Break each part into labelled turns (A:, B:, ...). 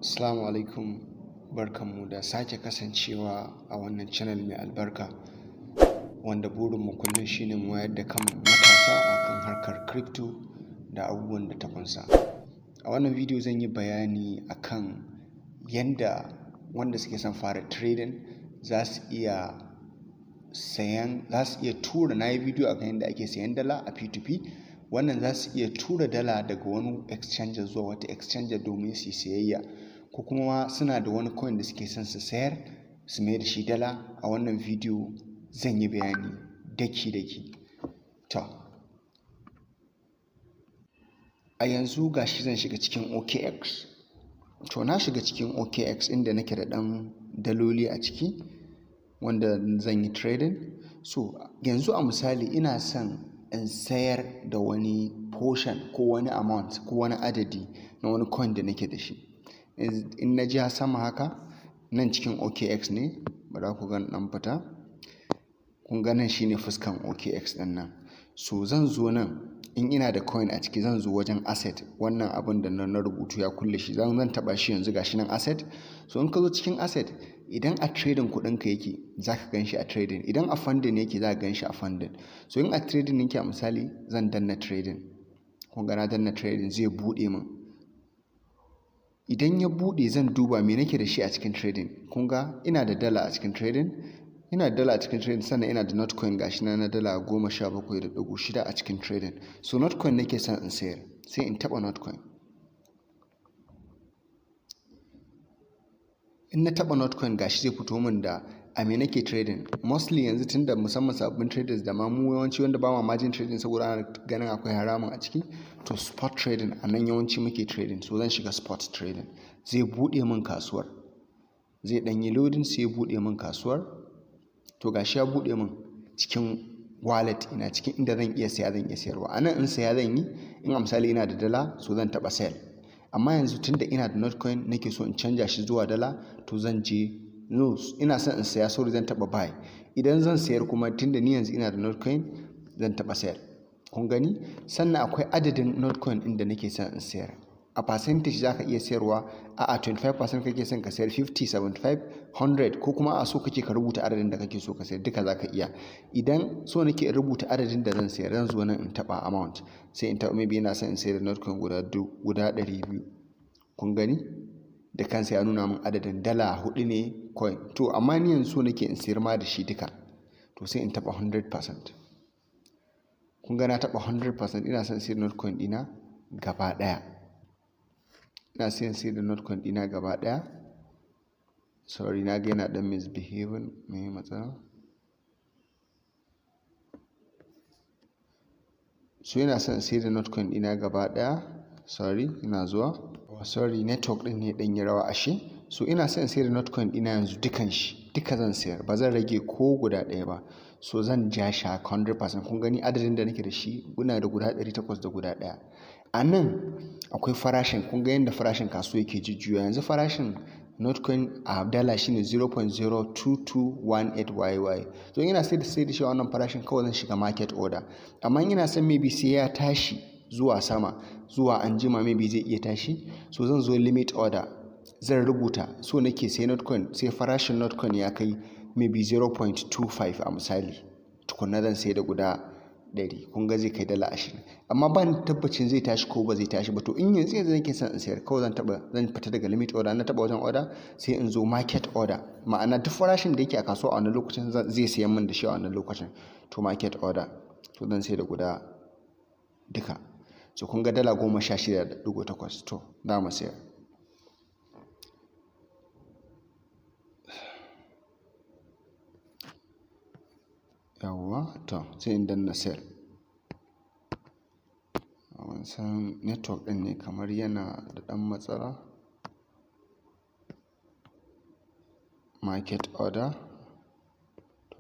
A: Assalamu alaikum, barkanmu da sake kasancewa a wannan channel mai albarka wanda burinmu kullum shine mu wayar da kan matasa akan harkar crypto da abubuwan da ta kunsa. A wannan video zan yi bayani akan yanda wanda suke son fara trading za su iya tura. Na yi video akan yadda ake sayan dala a P2P. Wannan za su iya tura dala daga wani exchange zuwa wata exchange domin su sayayya, ko kuma suna da wani coin da suke son su sayar su mai da shi dala. A wannan video zan yi bayani daki-daki. A yanzu gashi zan shiga cikin OKX. Na shiga cikin OKX inda nake da ɗan daloli a ciki wanda zan yi trading. Yanzu a misali ina son in sayar da wani portion ko wani amount ko wani adadi na wani coin da nake da shi. In na ja sama haka, nan cikin OKX ne, bara ku gan ɗan fita. Kun ga nan shine fuskan OKX ɗin nan. Zan zo nan, in ina da coin a ciki zan zo wajen asset. Wannan abin da na rubutu ya kulle shi, zan taɓa shi yanzu gashi nan asset. In ka zo cikin asset, idan a trading kuɗinka yake za ka gan shi a trading, idan a funding yake za ka gan shi a funding. In a trading yake a misali zan danna trading. Kun ga na danna trading zai buɗe min. Idan ya buɗe zan duba me nake da shi a cikin trading. Kun ga ina da dala a cikin trading, sannan ina da notcoin gashi na dala 17.6 a cikin trading. Notcoin nake son in sayar, sai in taɓa notcoin. In na taɓa notcoin gashi zai fito min da a me nake trading. Mostly yanzu tunda musamman sabbin traders da ma mu yawanci wanda ba ma margin trading saboda ana ganin akwai haramun a ciki, to spot trading a nan yawanci muke trading. Zan shiga spot trading, zai buɗe min kasuwar, zai ɗan yi loading sai ya buɗe min kasuwar. Gashi ya buɗe min cikin wallet ina, cikin inda zan iya saya zan iya sayarwa. A nan in saya zan yi, in a misali ina da dala zan taɓa sell. Amma yanzu tunda ina da notcoin nake so in canja shi zuwa dala, to zan je ina son in saya, zan taɓa buy. Idan zan sayar kuma tunda ni yanzu ina da notcoin zan taɓa sell. Kun gani? Sannan akwai adadin notcoin ɗin da nake son in sayar. A percentage za ka iya sayarwa, 25% kake son ka sayar, 50, 75, 100, ko kuma so kake ka rubuta adadin da kake so ka sayar, duka za ka iya. Idan so nake in rubuta adadin da zan sayar, zan zo nan in taɓa amount, sai in taɓa maybe ina son in sayar da notcoin guda 200. Kun gani? Da kansa ya nuna min adadin dala 4 ne coin. Amma ni yanzu so nake in sayar ma da shi duka, to sai in taɓa 100%. Kun ga na taɓa 100%. Ina son sayar da notcoin ɗina gaba ɗaya. Sorry, na ga yana ɗan misbehaving, me matsala? Ina son sayar da notcoin ɗina gaba ɗaya. Sorry, ina zuwa. Sorry, network ɗin ne ɗan yi rawa ashe. Ina son sayar da notcoin ɗina yanzu duka zan sayar, ba zan rage ko guda ɗaya ba. Zan ja shi 100%. Kun gani adadin da nake da shi, muna da guda 800 da guda ɗaya. A nan akwai farashin, kun ga yadda farashin kasuwa yake jujjuya. Yanzu farashin notcoin a dala shine 0.02218 YY. Ina sai da shi a wannan farashin, kawai zan shiga market order. Amma ina son maybe sai ya tashi zuwa sama, zuwa anjima maybe zai iya tashi, zan zo limit order, zan rubuta so nake sai farashin notcoin ya kai maybe 0.25 a misali, tukunna zan sai da guda 100. Kun ga zai kai dala 20. Amma ba ni tabbacin zai tashi ko ba zai tashi ba. In yanzu nake son in sayar, kawai zan fita daga limit order, na taɓa wajen order sai in zo market order. Ma'ana duk farashin da yake a kasuwa a wannan lokacin zai sayan min da shi a wannan lokacin, to market order. Zan sai da guda duka. Kun ga dala 16.8. Za mu sayar. Yawwa, sai in danna sell. Wancan network ɗin ne kamar yana da ɗan matsala. Market order.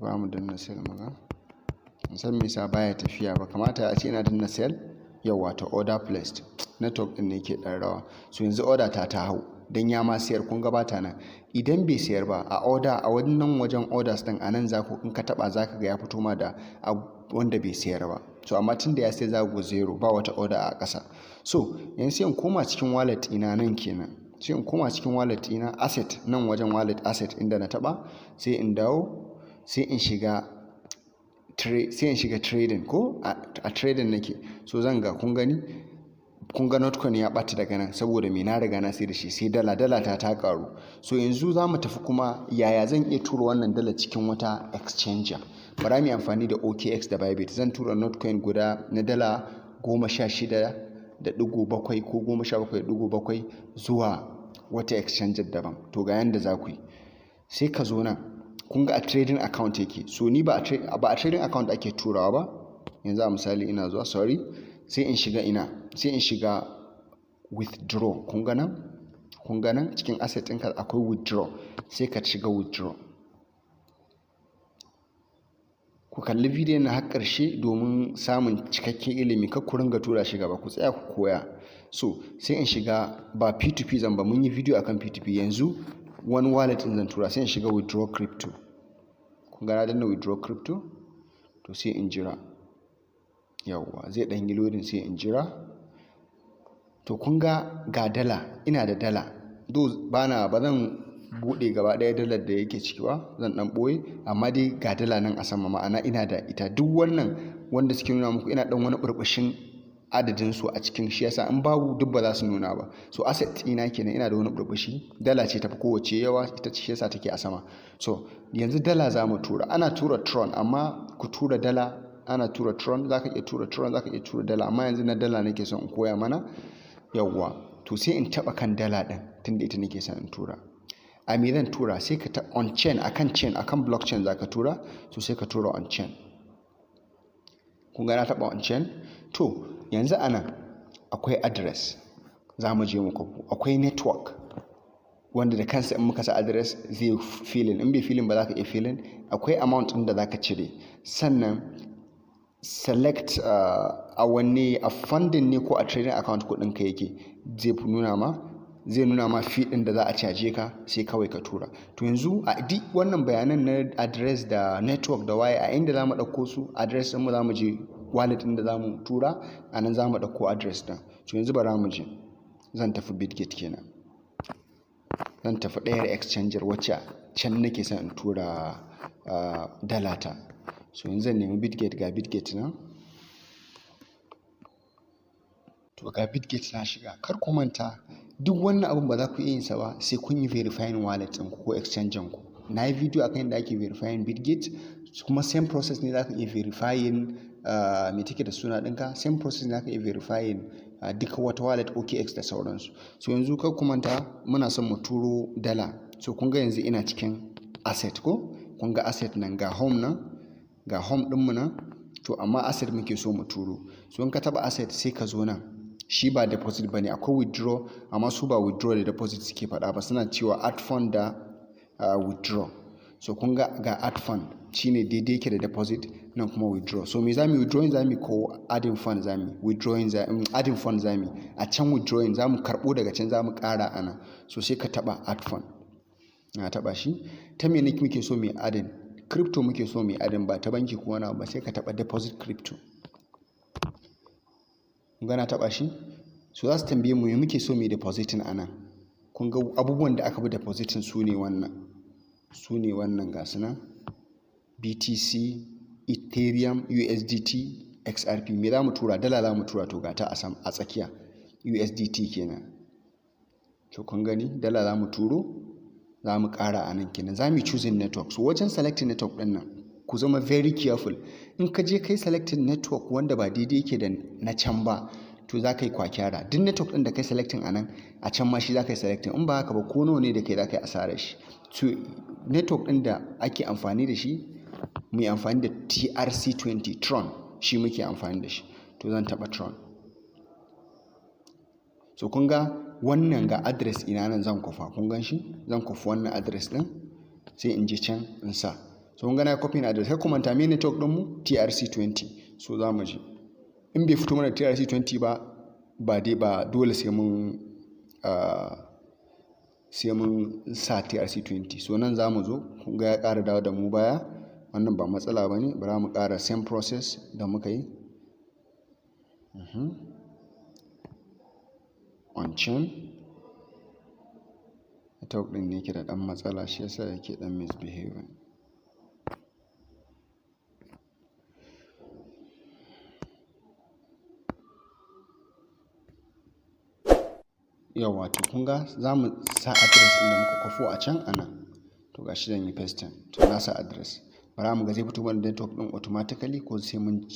A: Ba mu danna sell muga. San me yasa baya tafiya ba, kamata a ce ina danna sell. Yawwa, order placed. Network ɗin ne ke ɗan rawa. Yanzu order ta hau, dan ya ma sayar. Kun ga bata nan. Idan bai sayar ba a wannan wajen orders ɗin, a nan in ka taɓa za ka ga ya fito ma da wanda bai sayar ba. Amma tun da ya sayar za ku 0, ba wata order a ƙasa. Yanzu sai in koma cikin wallet ina nan kenan. sai in koma cikin wallet ɗina asset, nan wajen wallet asset inda na taɓa, sai in dawo sai in shiga trading ko a trading nake. So zan ga kun ga Notcoin ya ɓata daga nan saboda me, na riga na sai da shi, sai dala ta karu. So yanzu za mu tafi kuma yaya zan iya tura wannan dala cikin wata exchanger. Bara mu amfani da OKX da Bybit. Zan tura Notcoin guda na dala 16.7 ko 17.7 zuwa wata exchanger daban. To ga yanda za ku yi, sai ka zo nan, kun ga a trading account yake. So ni ba a trading account ake turawa ba. Yanzu a misali ina zuwa, sai in shiga withdraw. Kun ga nan cikin asset ɗinka akwai withdraw, sai ka shiga withdraw. Ku kalli bidiyon na har ƙarshe domin samun cikakken ilimi, kar ku ringa tura shi gaba, ku tsaya ku koya. So sai in shiga, ba P2P zan ba, mun yi video akan P2P. Yanzu wani wallet ɗin zan tura, sai in shiga withdraw crypto. Kun ga na danna withdraw crypto, to sai in jira. Yawwa zai ɗan yi loading, sai in jira. To kun ga dala, ina da dala. Ba zan buɗe gaba ɗaya dalar da yake ciki ba, zan ɗan ɓoye, amma dai ga dala nan a sama, ma'ana ina da ita. Duk wannan wanda suke nuna muku ina ɗan wani ɓurɓushin adadin su a cikin, shi yasa in babu duk ba za su nuna ba. So asset ina kenan, ina da wani ɓurɓushi. Dala ce tafi kowace yawa, ita ce, shi yasa take a sama. So yanzu dala za mu tura. Ana tura Tron, amma ku tura dala. Ana tura Tron, za ka iya tura Tron, za ka iya tura dala, amma yanzu na dala nake son in koya mana. Yawwa, to sai in taɓa kan dala ɗin tunda ita nake son in tura. A me zan tura? Sai ka taɓa on chain, akan blockchain za ka tura. So sai ka tura on chain. Kun ga na taɓa on chain. To yanzu anan akwai address, za mu je mu kwafu. Akwai network wanda da kansa in muka sa address zai filin, in bai filin ba za ka iya filin. Akwai amount ɗin da za ka cire, sannan select a wanne, a funding ne ko a trading account kuɗinka yake, zai nuna ma fee ɗin da za a caje ka, sai kawai ka tura. To yanzu a duk wannan bayanan na address da network da waye, a inda za mu ɗauko su address ɗin mu, za mu je wallet ɗin da za mu tura, a nan za mu ɗauko address ɗin. To yanzu bara mu je, zan tafi Bitget kenan, zan tafi ɗayar exchanger wacce can nake son in tura dala ta. So yanzu zan nemi Bitget, ga Bitget nan. To ga Bitget na shiga. Kar ku manta, duk wannan abun ba za ku iya yin sa ba sai kun yi verifying wallet ɗinku ko exchanger ku. Na yi video akan yadda ake verifying Bitget, kuma same process ne za ka iya verifying me take da suna ɗinka, same process ne za ka iya verifying duka wata wallet OKX da sauransu. So yanzu kar ku manta, muna son mu turo dala. So kun ga yanzu ina cikin asset ko, kun ga asset nan, ga home nan, ga home ɗinmu nan. To amma asset muke so mu turo. So in ka taɓa asset sai ka zo nan, shi ba deposit ba ne, akwai withdraw, amma su ba withdraw da deposit suke faɗa ba, suna cewa add fund da withdraw. So kun ga add fund shine daidai yake da deposit, nan kuma withdraw. So me zamu withdrawing zamu ko adding fund zamu? Withdrawing adding fund zamu. A can withdrawing zamu karɓo daga can, zamu ƙara ana. So sai ka taɓa add fund. Na taɓa shi. Ta me muke so mu adding? Crypto muke so mu adding, ba ta banki ko wani abu ba. Sai ka taɓa deposit crypto. Kun ga na taɓa shi. So za su tambaye mu me muke so mu depositing a nan. Kun ga abubuwan da aka bi depositing su ne wannan ga su nan: BTC, Ethereum, USDT, XRP. Me za mu tura? Dala za mu tura. To ga ta a tsakiya, USDT kenan. To kun gani, dala za mu turo, za mu ƙara a nan kenan. Za mu choosing network. So wajen selecting network ɗin nan, ku zama very careful. In ka je kai selecting network wanda ba daidai yake da na can ba, to za ka yi kwakyara. Duk network ɗin da kai selecting a nan, a can ma shi za ka yi selecting. In ba haka ba, ko nawa ne da kai za ka yi asarar shi. To network ɗin da ake amfani da shi, mu yi amfani da TRC20 Tron, shi muke amfani da shi. To zan taɓa Tron. So kun ga wannan ga address ina nan zan kwafa. Kun gan shi? Zan kwafa wannan address ɗin, sai in je can in sa. So kun ga na copy na address. Kai kuma ta me network ɗinmu? TRC20. So za mu je. In bai fito mana TRC20 ba dole sai mun sa TRC20. So nan za mu zo, kun ga ya ƙara dawo da mu baya. Wannan ba matsala ba ne, bara mu ƙara same process da muka yi. On chain. network ɗin ne ke da ɗan matsala, shi yasa yake ɗan misbehaving. Yawa to kun ga za mu sa address ɗin da muka kwafo a can a nan. To ga shi zan yi pasting. To na sa address. Bara mu ga zai fito mana network ɗin automatically ko sai mun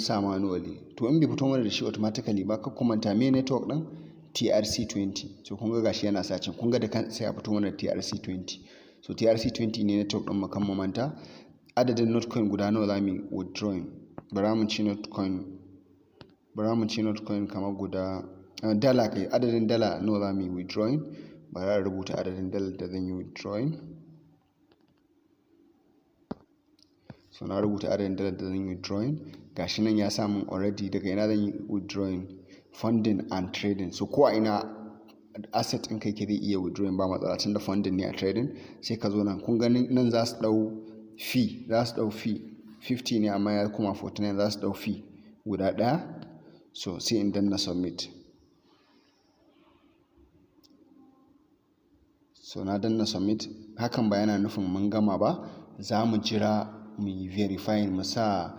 A: sa manually. To in bai fito mana da shi automatically ba, ka kumanta me network ɗin TRC20. So kun ga gashi yana sa can. Kun ga da kan sai ya fito mana da TRC20. So TRC20 ne network ɗin mu kan mu manta. Adadin Notcoin guda nawa za mu yi withdrawing. Bara mu ci Notcoin kamar guda dala kai, adadin dala nawa za mu yi withdrawing. Bara rubuta adadin dala da zan yi withdrawing. So na rubuta adadin dala da zan yi withdrawing. Gashi nan ya sa min already daga ina zan yi withdrawing, funding and trading. So ko a ina asset ɗin kai ke zai iya withdrawing ba matsala, tunda funding ne a trading. Sai ka zo nan, kun gani nan za su ɗau fee 50 ne amma ya kuma 49, za su ɗau fee guda ɗaya. So sai in danna submit. So na danna submit. Hakan ba yana nufin mun gama ba, za mu jira mu yi verifying, mu sa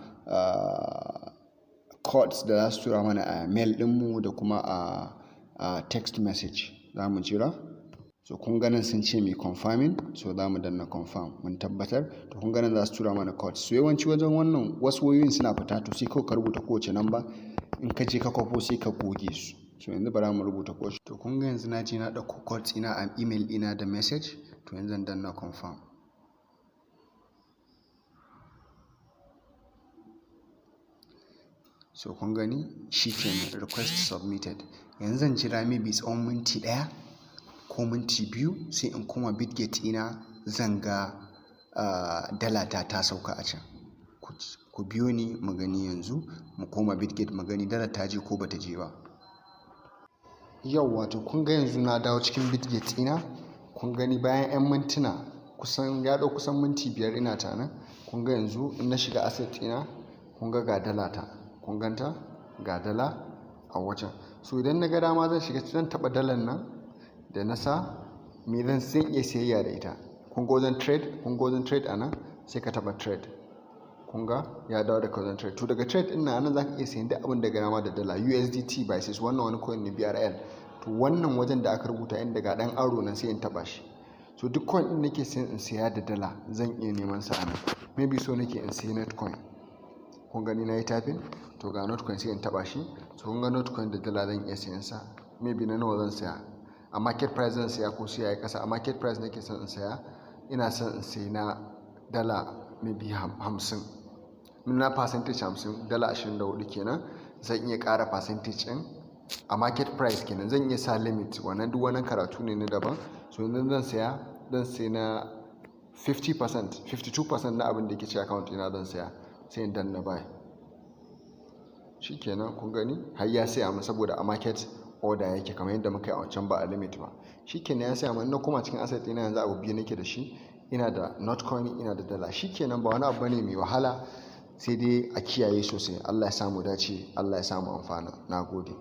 A: codes da za su tura mana a mail ɗinmu da kuma a text message. Za mu jira. So kun ganin sun ce mai confirming, so za mu danna confirm, mun tabbatar. To kun ganin za su tura mana codes. So yawanci wajen wannan wasu wayoyin suna fita, to sai kawai ka rubuta kowace namba, in ka je ka kwafo sai ka goge su. So yanzu bara mu rubuta kowace. To kun ga yanzu na je na ɗauko codes ina a email ina da message. To yanzu zan danna confirm. So kun gani shi kenan, request submitted. Yanzu zan jira maybe tsawon minti 1 ko minti 2 sai in koma Bitget ina, zan ga dala ta sauka a can. Ku biyo ni mu gani yanzu, mu koma Bitget mu gani dala ta je ko bata je ba. Yawwa to kun ga yanzu na dawo cikin Bitget ina. Kun gani bayan 'yan mintuna, ya ɗau kusan minti 5 ina ta nan. Kun ga yanzu in na shiga asset ina, kun ga dala ta. Kun ganta ga dala a wajen. So idan na ga dama zan taɓa dalar nan da na sa me zan iya sayayya da ita. Kun ga wajen trade a nan, sai ka taɓa trade. Kun ga ya dawo daga wajen trade. To daga trade ɗin nan za ka iya sayan duk abin da ga dama da dala. USDT Bisis, wannan wani coin ne BRL. To wannan wajen da aka rubuta inda ga ɗan aro nan sai in taɓa shi. So duk coin ɗin nake sayan in saya da dala zan iya neman sa a nan. Maybe so nake in sayi Notcoin. Kun gani na yi typing, to ga Notcoin sai in taɓa shi. So kun ga Notcoin da dala zan iya sayan sa. Maybe na nawa zan saya. A market price zan saya ko sai ya yi ƙasa. A market price nake son in saya. Ina son in sayi na dala maybe 50. Na percentage 50, dala 24 kenan. Zan iya ƙara percentage ɗin. A market price kenan zan iya sa limit. Wannan duk wani karatu ne na daban. So yanzu zan saya na 50%, 52% na abin da yake cikin account ina zan saya. Sai in danna buy. Shikenan kun gani har ya saya mu, saboda a market order yake kamar yadda muka yi a wancan ba a limit ba. Shikenan ya saya mu. In na koma cikin asset ina yanzu abu biyu nake da shi. Ina da Notcoin, ina da dala. Shikenan ba wani abu bane mai wahala, sai dai a kiyaye sosai. Allah ya samu dace, Allah ya samu amfana. Nagode.